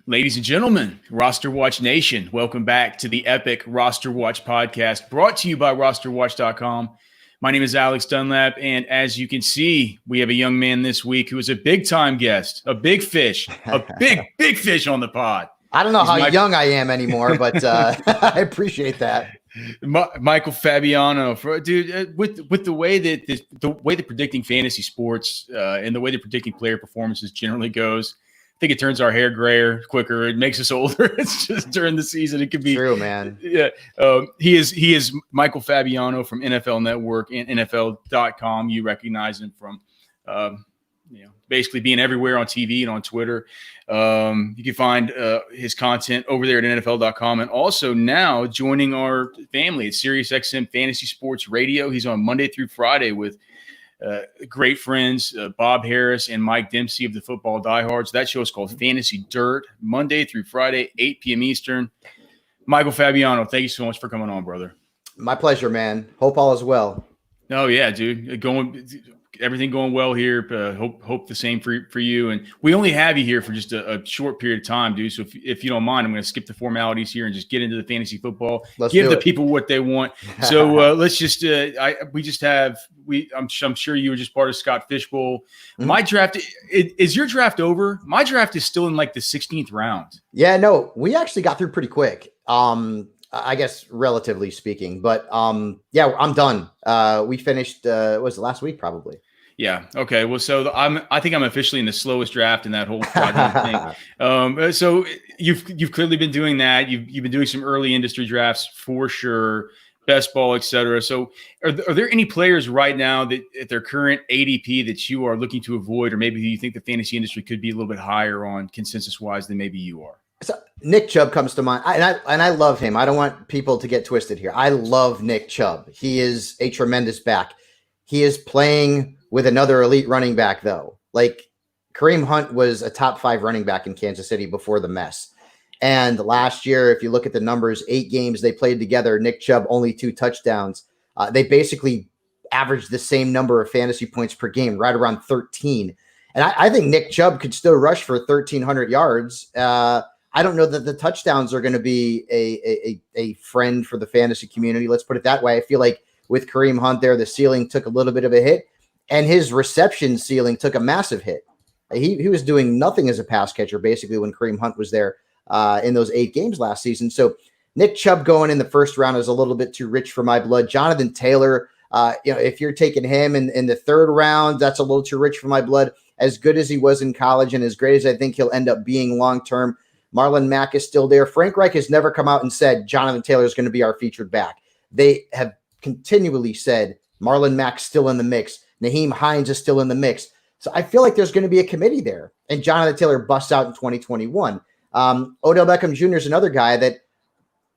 Ladies and gentlemen, RosterWatch Nation, welcome back to the epic RosterWatch Podcast, brought to you by RosterWatch.com. My name is Alex Dunlap, and as you can see, we have a young man this week who is a big-time guest, a big fish, a big fish on the pod. I don't know how young I am anymore, but I appreciate that. Michael Fabiano, with the way that the predicting fantasy sports and the way that predicting player performances generally goes, I think it turns our hair grayer quicker. It makes us older. It's just during the season. It could be true, man. Yeah. He is Michael Fabiano from NFL Network and NFL.com. You recognize him from, basically being everywhere on TV and on Twitter. You can find his content over there at NFL.com, and also now joining our family at SiriusXM Fantasy Sports Radio. He's on Monday through Friday with great friends, Bob Harris and Mike Dempsey of the Football Diehards. That show is called Fantasy Dirt, Monday through Friday, 8 p.m. Eastern. Michael Fabiano, thank you so much for coming on, brother. My pleasure, man. Hope all is well. Oh, yeah, dude. Everything going well here. Hope the same for you. And we only have you here for just a short period of time, dude. So if you don't mind, I'm going to skip the formalities here and just get into the fantasy football. Give the people what they want. So let's just. I'm sure you were just part of Scott Fishbowl. Mm-hmm. My draft is your draft over? My draft is still in like the 16th round. Yeah, no, we actually got through pretty quick. I guess relatively speaking, but yeah, I'm done. We finished. Was it last week? Probably. Yeah. Okay. Well, so I think I'm officially in the slowest draft in that whole thing. So you've clearly been doing that. You've been doing some early industry drafts for sure, best ball, et cetera. So are there any players right now that at their current ADP that you are looking to avoid, or maybe you think the fantasy industry could be a little bit higher on consensus wise than maybe you are? So Nick Chubb comes to mind, and I love him. I don't want people to get twisted here. I love Nick Chubb. He is a tremendous back. He is playing with another elite running back, though. Like, Kareem Hunt was a top 5 running back in Kansas City before the mess. And last year, if you look at the numbers, 8 games they played together, Nick Chubb only 2 touchdowns. They basically averaged the same number of fantasy points per game, right around 13. And I think Nick Chubb could still rush for 1,300 yards. I don't know that the touchdowns are going to be a friend for the fantasy community. Let's put it that way. I feel like with Kareem Hunt there, the ceiling took a little bit of a hit, and his reception ceiling took a massive hit. He was doing nothing as a pass catcher, basically, when Kareem Hunt was there in those 8 games last season. So Nick Chubb going in the first round is a little bit too rich for my blood. Jonathan Taylor, if you're taking him in the 3rd round, that's a little too rich for my blood. As good as he was in college and as great as I think he'll end up being long-term, Marlon Mack is still there. Frank Reich has never come out and said Jonathan Taylor is going to be our featured back. They have continually said Marlon Mack's still in the mix. Naheem Hines is still in the mix. So I feel like there's going to be a committee there. And Jonathan Taylor busts out in 2021. Odell Beckham Jr. is another guy that,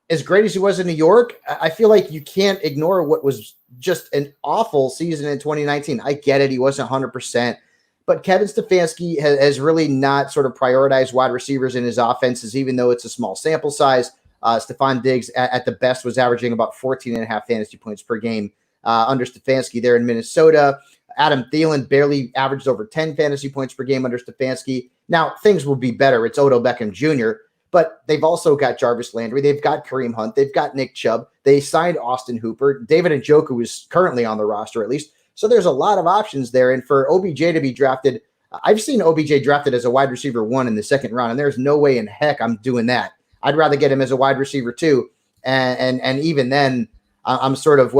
as great as he was in New York, I feel like you can't ignore what was just an awful season in 2019. I get it. He wasn't 100%. But Kevin Stefanski has really not sort of prioritized wide receivers in his offenses, even though it's a small sample size. Stephon Diggs at the best was averaging about 14.5 fantasy points per game under Stefanski there in Minnesota. Adam Thielen barely averaged over 10 fantasy points per game under Stefanski. Now, things will be better. It's Odell Beckham Jr., but they've also got Jarvis Landry. They've got Kareem Hunt. They've got Nick Chubb. They signed Austin Hooper. David Njoku is currently on the roster, at least. So there's a lot of options there. And for OBJ to be drafted, I've seen OBJ drafted as a wide receiver 1 in the 2nd round, and there's no way in heck I'm doing that. I'd rather get him as a wide receiver 2. And even then, I'm sort of,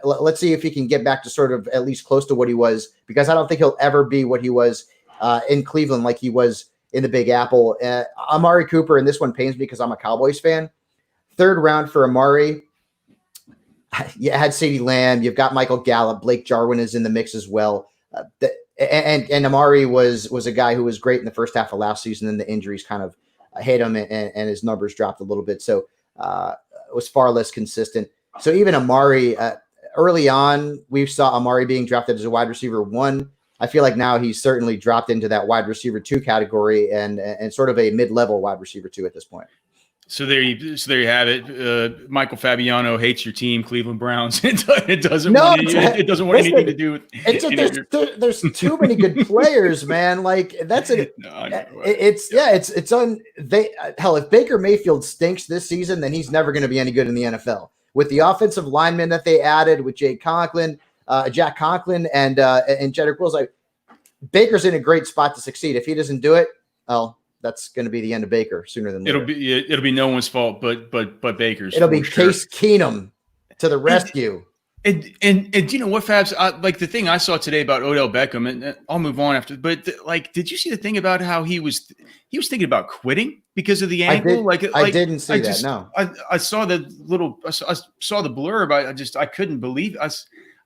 let's see if he can get back to sort of at least close to what he was, because I don't think he'll ever be what he was in Cleveland like he was in the Big Apple. Amari Cooper, and this one pains me because I'm a Cowboys fan. 3rd round for Amari. You had CeeDee Lamb. You've got Michael Gallup. Blake Jarwin is in the mix as well. And Amari was a guy who was great in the first half of last season, and the injuries kind of hit him, and his numbers dropped a little bit. So it was far less consistent. So even Amari, early on, we saw Amari being drafted as a wide receiver 1. I feel like now he's certainly dropped into that wide receiver 2 category and sort of a mid-level wide receiver 2 at this point. So there you have it. Michael Fabiano hates your team, Cleveland Browns. It doesn't want anything to do with. There's too many good players, man. Like that's it. Hell, if Baker Mayfield stinks this season, then he's never going to be any good in the NFL. With the offensive linemen that they added, with Jack Conklin, and Jedrick Wills, like Baker's in a great spot to succeed. If he doesn't do it, well, that's going to be the end of Baker sooner than later. It'll be no one's fault, but Baker's. It'll be Case Keenum to the rescue. And you know what, Fabs? Like the thing I saw today about Odell Beckham, and I'll move on after. But did you see the thing about how he was thinking about quitting because of the ankle? I didn't see that. No, I saw the I saw the blurb. I couldn't believe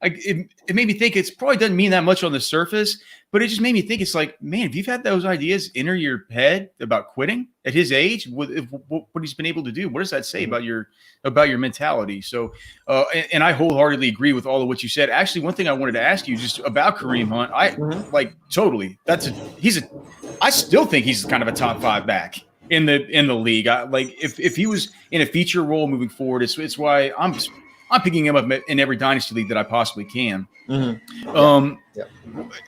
it made me think it probably doesn't mean that much on the surface, but it just made me think it's like, man, if you've had those ideas enter your head about quitting at his age, what he's been able to do, what does that say about your mentality? So, and I wholeheartedly agree with all of what you said. Actually, one thing I wanted to ask you just about Kareem Hunt, totally. I still think he's kind of a top 5 back in the league. If he was in a feature role moving forward, it's why I'm picking him up in every dynasty league that I possibly can. Mm-hmm.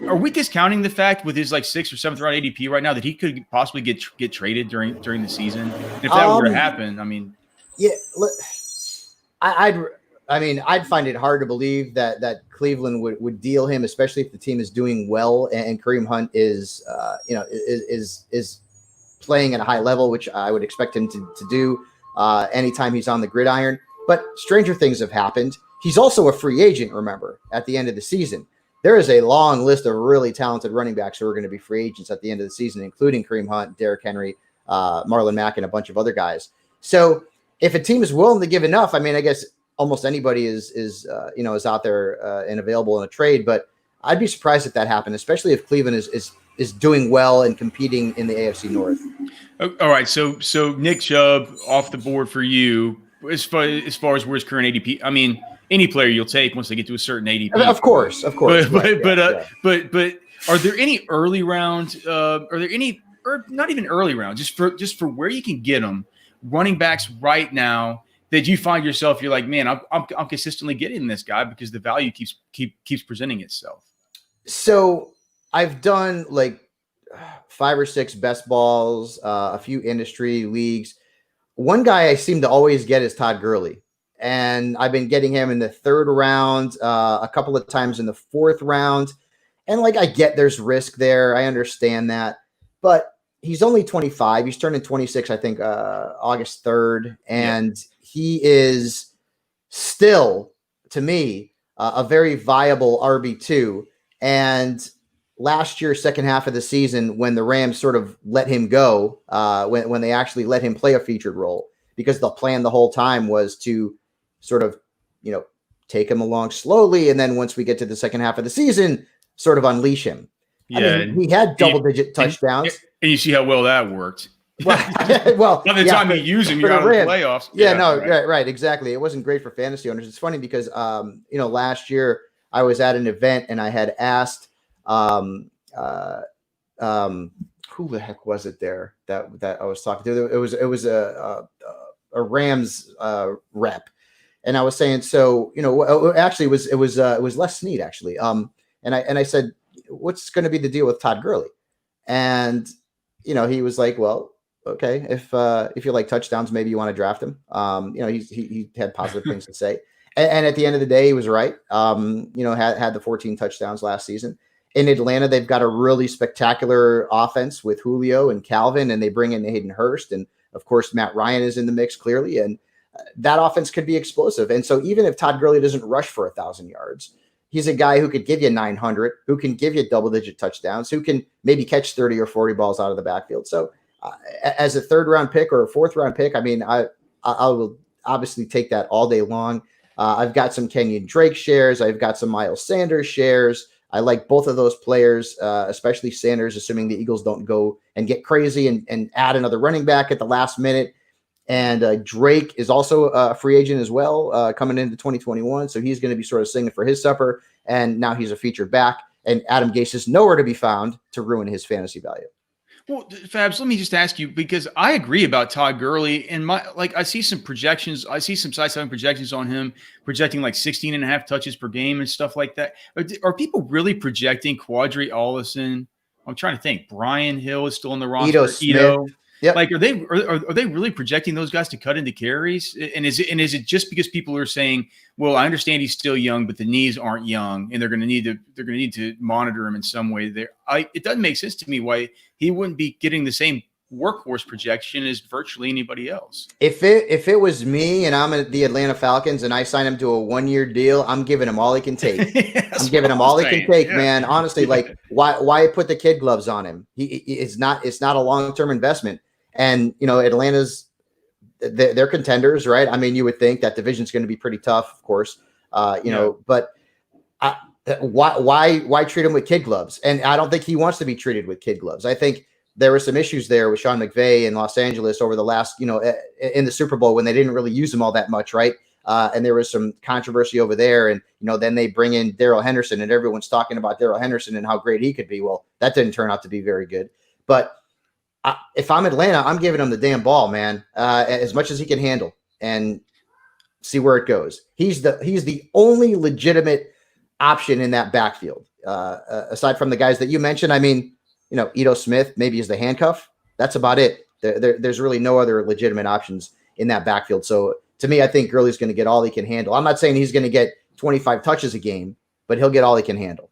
Are we discounting the fact with his 6th or 7th round ADP right now that he could possibly get traded during the season? And if that were to happen, I mean, yeah, I'd find it hard to believe that Cleveland would deal him, especially if the team is doing well and Kareem Hunt is playing at a high level, which I would expect him to do anytime he's on the gridiron. But stranger things have happened. He's also a free agent, remember, at the end of the season. There is a long list of really talented running backs who are going to be free agents at the end of the season, including Kareem Hunt, Derrick Henry, Marlon Mack, and a bunch of other guys. So if a team is willing to give enough, I mean, I guess almost anybody is out there and available in a trade. But I'd be surprised if that happened, especially if Cleveland is doing well and competing in the AFC North. All right, so Nick Chubb off the board for you. As far as where's current ADP, I mean, any player you'll take once they get to a certain ADP. Of course. But are there any early round? Are there any, or not even early round, just for where you can get them, running backs right now that you find yourself, you're like, man, I'm consistently getting this guy because the value keeps presenting itself. So I've done 5 or 6 best balls, a few industry leagues. One guy I seem to always get is Todd Gurley, and I've been getting him in the 3rd round, a couple of times in the 4th round. And I get there's risk there. I understand that, but he's only 25. He's turning 26, I think, August 3rd. And he is still, to me, a very viable RB2. And last year, second half of the season, when the Rams sort of let him go, when they actually let him play a featured role, because the plan the whole time was to sort of, take him along slowly. And then once we get to the second half of the season, sort of unleash him. Yeah. I mean, he had double-digit touchdowns. And you see how well that worked. Well, by the time you use him, you're out of the playoffs. Right, exactly. It wasn't great for fantasy owners. It's funny because, last year I was at an event and I had asked, who the heck was it there that I was talking to? It was a Rams rep, and I was saying, so actually it was Les Snead actually. And I said, what's going to be the deal with Todd Gurley? And he was like, well, okay, if you like touchdowns, maybe you want to draft him. He had positive things to say, and at the end of the day, he was right. Had the 14 touchdowns last season. In Atlanta, they've got a really spectacular offense with Julio and Calvin, and they bring in Hayden Hurst. And, of course, Matt Ryan is in the mix clearly, and that offense could be explosive. And so even if Todd Gurley doesn't rush for 1,000 yards, he's a guy who could give you 900, who can give you double-digit touchdowns, who can maybe catch 30 or 40 balls out of the backfield. So as a 3rd-round pick or a 4th-round pick, I mean, I will obviously take that all day long. I've got some Kenyon Drake shares. I've got some Miles Sanders shares. I like both of those players, especially Sanders, assuming the Eagles don't go and get crazy and add another running back at the last minute. And Drake is also a free agent as well, coming into 2021. So he's going to be sort of singing for his supper. And now he's a featured back. And Adam Gase is nowhere to be found to ruin his fantasy value. Well, Fabs, let me just ask you, because I agree about Todd Gurley, and I see some projections. I see some sites having projections on him, projecting like 16 and a half touches per game and stuff like that. Are people really projecting Quadri Allison? I'm trying to think. Brian Hill is still on the roster. Ito. Yep. Like, are they really projecting those guys to cut into carries? And is it just because people are saying, well, I understand he's still young, but the knees aren't young, and they're going to need to monitor him in some way. It doesn't make sense to me why he wouldn't be getting the same workhorse projection as virtually anybody else. If it was me and I'm at the Atlanta Falcons and I sign him to a 1-year deal, I'm giving him all he can take. I'm giving him all he can take, man. Honestly, like why put the kid gloves on him? It's not a long-term investment. And, Atlanta's, they're contenders, right? I mean, you would think that division's going to be pretty tough, of course, but why treat him with kid gloves? And I don't think he wants to be treated with kid gloves. I think there were some issues there with Sean McVay in Los Angeles over the last, in the Super Bowl when they didn't really use him all that much, right? And there was some controversy over there. And, then they bring in Darrell Henderson and everyone's talking about Darrell Henderson and how great he could be. Well, that didn't turn out to be very good. But if I'm Atlanta, I'm giving him the damn ball, man, as much as he can handle and see where it goes. He's the only legitimate option in that backfield, aside from the guys that you mentioned. I mean, Ito Smith maybe is the handcuff. That's about it. There's really no other legitimate options in that backfield. So to me, I think Gurley's going to get all he can handle. I'm not saying he's going to get 25 touches a game, but he'll get all he can handle.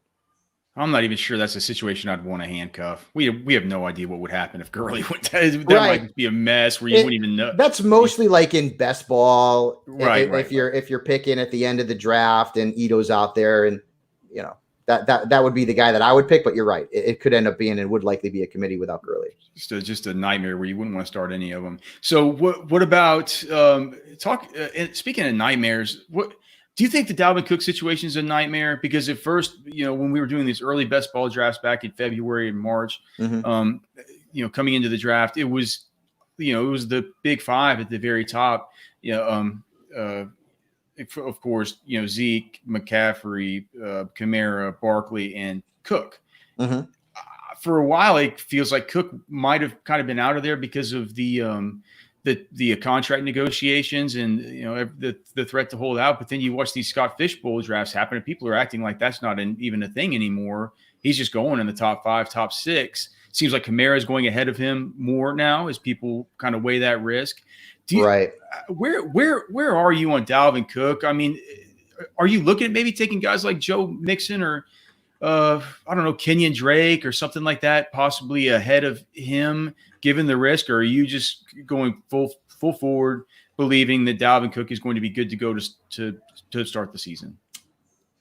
I'm not even sure that's a situation I'd want to handcuff. We have no idea what would happen if Gurley went. That might be a mess where you wouldn't even know. That's mostly like in best ball, right? If you're picking at the end of the draft and Ito's out there, and that would be the guy that I would pick. But you're right; it could end up being and would likely be a committee without Gurley. Just a nightmare where you wouldn't want to start any of them. So what about speaking of nightmares? What do you think the Dalvin Cook situation is a nightmare? Because at first, when we were doing these early best ball drafts back in February and March, coming into the draft, it was the big five at the very top. Of course, Zeke, McCaffrey, Kamara, Barkley, and Cook. Mm-hmm. For a while, it feels like Cook might have kind of been out of there because of the contract negotiations and the threat to hold out. But then you watch these Scott Fishbowl drafts happen, and people are acting like that's not even a thing anymore. He's just going in the top 5, top 6. Seems like Kamara is going ahead of him more now as people kind of weigh that risk. Right. Where are you on Dalvin Cook? I mean, are you looking at maybe taking guys like Joe Mixon or I don't know, Kenyon Drake or something like that, possibly ahead of him, given the risk? Or are you just going full forward, believing that Dalvin Cook is going to be good to go to start the season?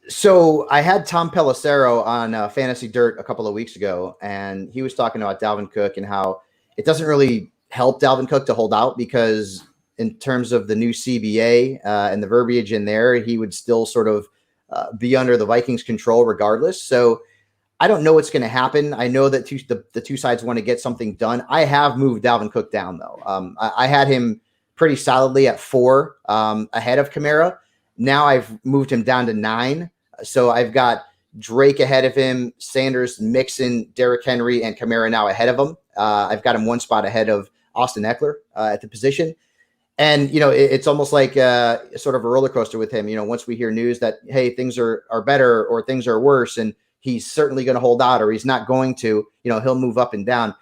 So I had Tom Pelissero on Fantasy Dirt a couple of weeks ago, and he was talking about Dalvin Cook and how it doesn't really help Dalvin Cook to hold out because in terms of the new CBA and the verbiage in there, he would still sort of be under the Vikings' control regardless. So I don't know what's going to happen. I know that the two sides want to get something done. I have moved Dalvin Cook down, though. I had him pretty solidly at 4 ahead of Kamara. Now I've moved him down to 9. So I've got Drake ahead of him, Sanders, Mixon, Derrick Henry, and Kamara now ahead of him. I've got him 1 spot ahead of Austin Eckler at the position. And, it's almost like sort of a roller coaster with him. Once we hear news that, hey, things are better or things are worse, and he's certainly going to hold out or he's not going to, he'll move up and down.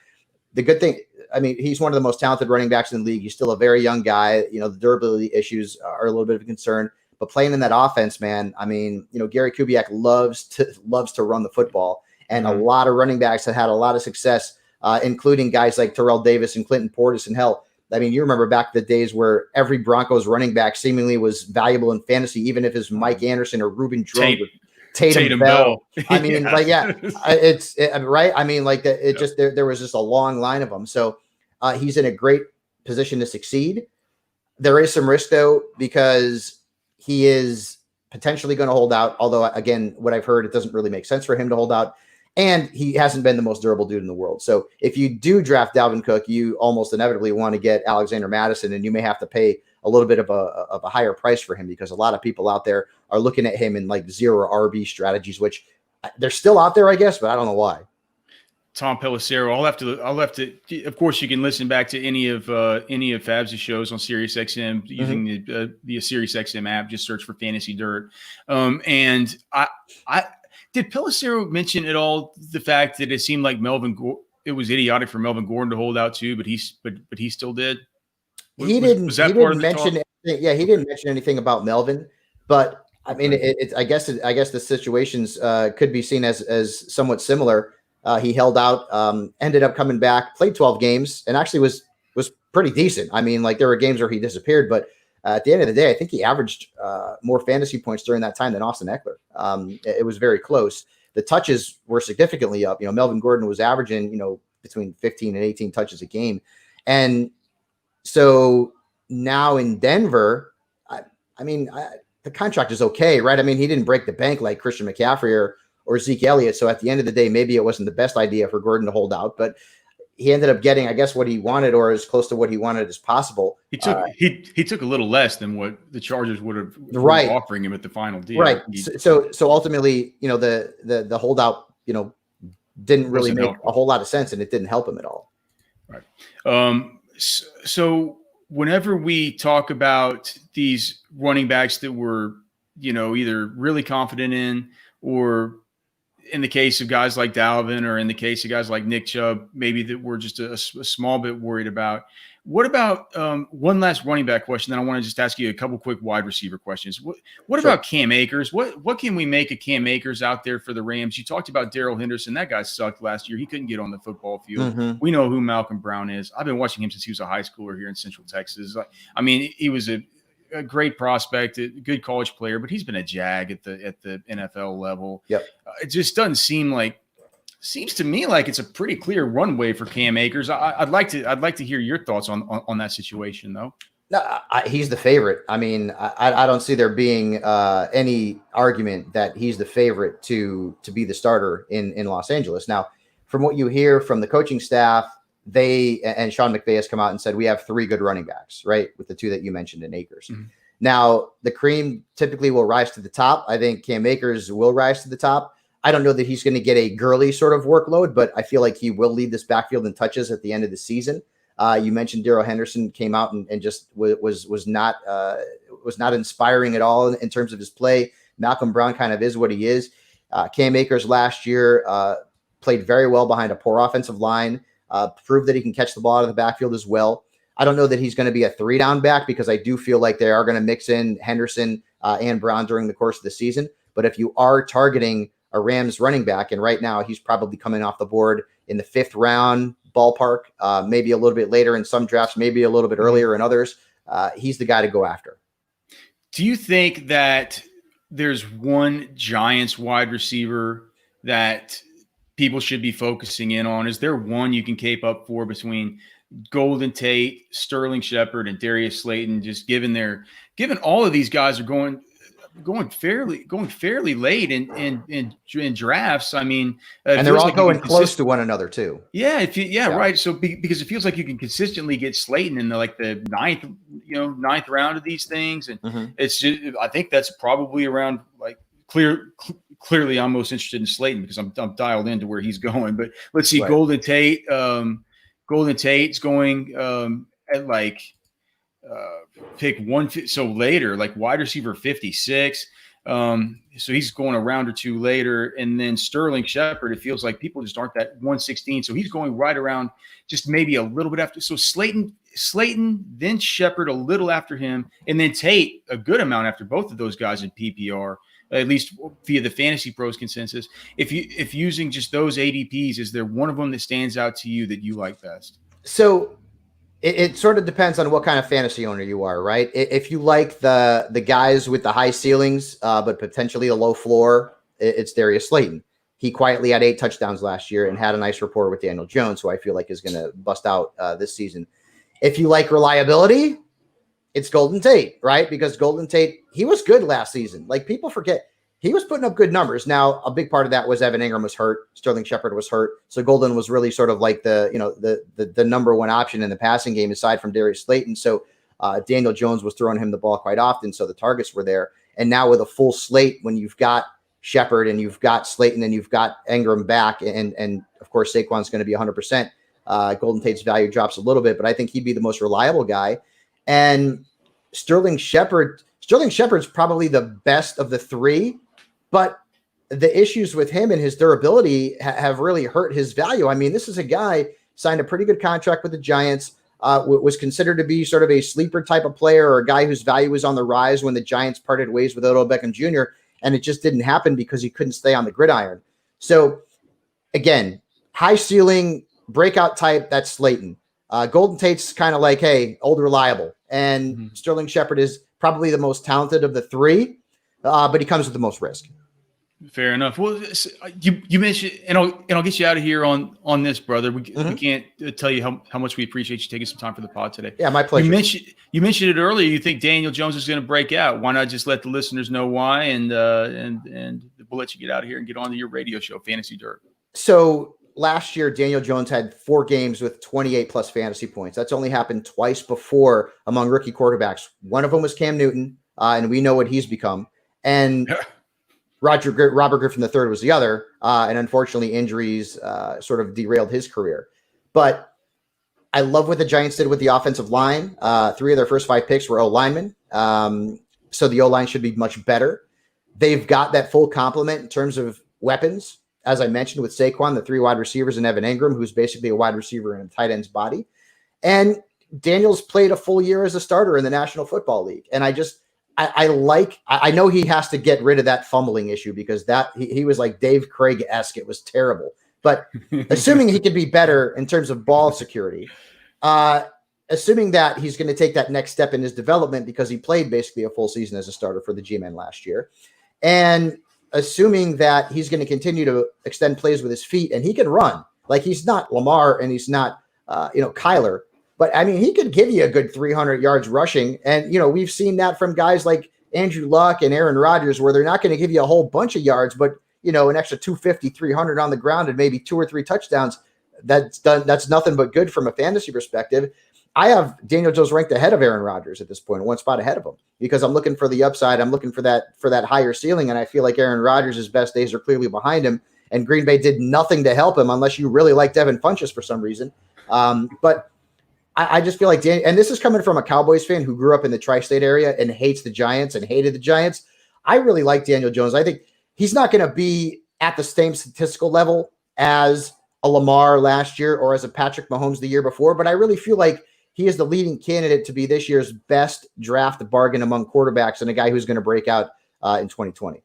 The good thing, I mean, he's one of the most talented running backs in the league. He's still a very young guy. The durability issues are a little bit of a concern. But playing in that offense, man, I mean, Gary Kubiak loves to run the football. And a lot of running backs have had a lot of success, including guys like Terrell Davis and Clinton Portis and hell. I mean, you remember back the days where every Broncos running back seemingly was valuable in fantasy, even if it's Mike Anderson or Reuben Drone, Tatum Bell. I mean, it's right. I mean, there was just a long line of them. So he's in a great position to succeed. There is some risk though, because he is potentially going to hold out. Although again, what I've heard, it doesn't really make sense for him to hold out. And he hasn't been the most durable dude in the world. So if you do draft Dalvin Cook, you almost inevitably want to get Alexander Mattison, and you may have to pay a little bit of a higher price for him because a lot of people out there are looking at him in like 0 RB strategies, which they're still out there, I guess, but I don't know why. Tom Pelissero. I'll have to. Of course, you can listen back to any of Fabs' shows on SiriusXM using the SiriusXM app. Just search for Fantasy Dirt. And I did Pelissero mention at all the fact that it seemed like it was idiotic for Melvin Gordon to hold out too, but he still did. He didn't mention anything about Melvin, but I mean, I guess the situations could be seen as somewhat similar. He held out, ended up coming back, played 12 games, and actually was pretty decent. I mean, like there were games where he disappeared, but at the end of the day, I think he averaged more fantasy points during that time than Austin Eckler. It was very close. The touches were significantly up. Melvin Gordon was averaging, between 15 and 18 touches a game. And so now in Denver, the contract is okay, right? I mean, he didn't break the bank like Christian McCaffrey or Zeke Elliott. So at the end of the day, maybe it wasn't the best idea for Gordon to hold out, but he ended up getting, I guess, what he wanted or as close to what he wanted as possible. He took a little less than what the Chargers would have offering him at the final deal. Right. So ultimately, the holdout, didn't really make a whole lot of sense, and it didn't help him at all. Right. So whenever we talk about these running backs that we're, either really confident in, or in the case of guys like Dalvin, or in the case of guys like Nick Chubb, maybe that we're just a small bit worried about. What about one last running back question? Then I want to just ask you a couple quick wide receiver questions. What about Cam Akers? What can we make of Cam Akers out there for the Rams? You talked about Darrell Henderson. That guy sucked last year. He couldn't get on the football field. Mm-hmm. We know who Malcolm Brown is. I've been watching him since he was a high schooler here in Central Texas. I mean, he was a great prospect, a good college player, but he's been a jag at the NFL level. Yep. It just doesn't seems to me like it's a pretty clear runway for Cam Akers. I'd like to hear your thoughts on that situation, though. No, he's the favorite. I mean, I don't see there being any argument that he's the favorite to be the starter in Los Angeles. Now, from what you hear from the coaching staff, they and Sean McVay has come out and said we have 3 good running backs, right, with the 2 that you mentioned in Akers. Mm-hmm. Now, the cream typically will rise to the top. I think Cam Akers will rise to the top. I don't know that he's going to get a Gurley sort of workload, but I feel like he will lead this backfield in touches at the end of the season. You mentioned Darrell Henderson came out and just was not inspiring at all in terms of his play. Malcolm Brown kind of is what he is. Cam Akers last year played very well behind a poor offensive line, proved that he can catch the ball out of the backfield as well. I don't know that he's going to be a 3-down back because I do feel like they are going to mix in Henderson and Brown during the course of the season. But if you are targeting a Rams running back, and right now he's probably coming off the board in the 5th round ballpark, maybe a little bit later in some drafts, maybe a little bit earlier in others. He's the guy to go after. Do you think that there's one Giants wide receiver that people should be focusing in on? Is there one you can cape up for between Golden Tate, Sterling Shepard, and Darius Slayton? Just given all of these guys are going fairly late in drafts. I mean, and they're all going close to one another too. Yeah, right. So because it feels like you can consistently get Slayton in the ninth round of these things, and it's just, I think that's probably around like clearly I'm most interested in Slayton because I'm dialed into where he's going. But let's see, right. Golden Tate's going at like. Pick one, so later, like wide receiver 56. So he's going a round or 2 later, and then Sterling Shepard. It feels like people just aren't that 116. So he's going right around, just maybe a little bit after. So Slayton, then Shepard a little after him, and then Tate a good amount after both of those guys in PPR, at least via the Fantasy Pros consensus. If using just those ADPs, is there one of them that stands out to you that you like best? So. It sort of depends on what kind of fantasy owner you are, right? If you like the guys with the high ceilings, but potentially a low floor, it's Darius Slayton. He quietly had 8 touchdowns last year and had a nice rapport with Daniel Jones, who I feel like is going to bust out this season. If you like reliability, it's Golden Tate, right? Because Golden Tate, he was good last season. Like people forget, he was putting up good numbers. Now, a big part of that was Evan Ingram was hurt. Sterling Shepard was hurt. So Golden was really sort of like the number one option in the passing game aside from Darius Slayton. So Daniel Jones was throwing him the ball quite often. So the targets were there. And now with a full slate, when you've got Shepard and you've got Slayton and you've got Ingram back. And of course, Saquon's going to be 100%. Golden Tate's value drops a little bit, but I think he'd be the most reliable guy. And Sterling Shepard's probably the best of the three, but the issues with him and his durability have really hurt his value. I mean, this is a guy signed a pretty good contract with the Giants, was considered to be sort of a sleeper type of player or a guy whose value was on the rise when the Giants parted ways with Odell Beckham Jr., and it just didn't happen because he couldn't stay on the gridiron. So, again, high ceiling, breakout type, that's Slayton. Golden Tate's kind of like, hey, old reliable. And Sterling Shepard is probably the most talented of the three, but he comes with the most risk. Fair enough. Well, you mentioned, and I'll get you out of here on this, brother. We can't tell you how much we appreciate you taking some time for the pod today. Yeah, my pleasure. You mentioned it earlier. You think Daniel Jones is going to break out. Why not just let the listeners know why? And we'll let you get out of here and get on to your radio show, Fantasy Dirt. So last year, Daniel Jones had 4 games with 28 plus fantasy points. That's only happened twice before among rookie quarterbacks. One of them was Cam Newton, and we know what he's become. And Robert Griffin III was the other, and unfortunately injuries sort of derailed his career. But I love what the Giants did with the offensive line. 3 of their first 5 picks were O-linemen, so the O-line should be much better. They've got that full complement in terms of weapons, as I mentioned, with Saquon, the 3 wide receivers, and Evan Ingram, who's basically a wide receiver in a tight end's body. And Daniel's played a full year as a starter in the National Football League, and I know he has to get rid of that fumbling issue because he was like Dave Craig-esque. It was terrible. But assuming he could be better in terms of ball security, assuming that he's going to take that next step in his development because he played basically a full season as a starter for the G-Men last year, and assuming that he's going to continue to extend plays with his feet and he can run. Like, he's not Lamar and he's not Kyler. But, I mean, he could give you a good 300 yards rushing. And, we've seen that from guys like Andrew Luck and Aaron Rodgers, where they're not going to give you a whole bunch of yards, but, an extra 250, 300 on the ground and maybe 2 or 3 touchdowns. That's nothing but good from a fantasy perspective. I have Daniel Jones ranked ahead of Aaron Rodgers at this point, 1 spot ahead of him, because I'm looking for the upside. I'm looking for that higher ceiling. And I feel like Aaron Rodgers' best days are clearly behind him. And Green Bay did nothing to help him unless you really like Devin Funchess for some reason. But I just feel like and this is coming from a Cowboys fan who grew up in the tri-state area and hates the Giants and hated the Giants. I really like Daniel Jones. I think he's not going to be at the same statistical level as a Lamar last year or as a Patrick Mahomes the year before, but I really feel like he is the leading candidate to be this year's best draft bargain among quarterbacks and a guy who's going to break out in 2020.